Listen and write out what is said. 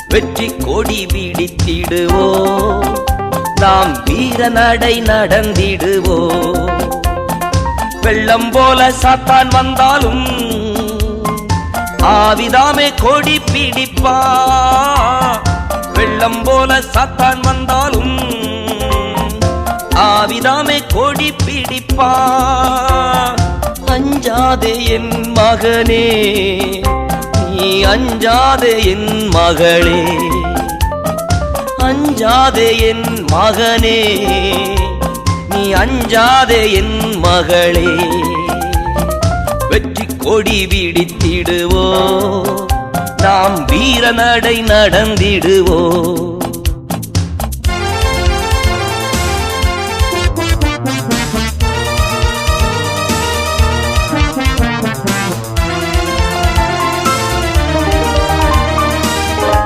வெற்றி கொடி பிடித்திடுவோ, நாம் வீர நடை நடந்திடுவோ. வெள்ளம் போல சாத்தான் வந்தாலும் ஆவிதாமே கொடி பிடிப்பா. வெள்ளம் போல சாத்தான் வந்தாலும் ஆவிதாமே கொடி பிடிப்பா. அஞ்சாதே என் மகனே, நீ அஞ்சாதே என் மகளே. அஞ்சாதே என் மகனே, நீ அஞ்சாதே என் மகளே. வெற்றி கொடி பிடித்திடுவோ, நாம் வீர நடை நடந்திடுவோ.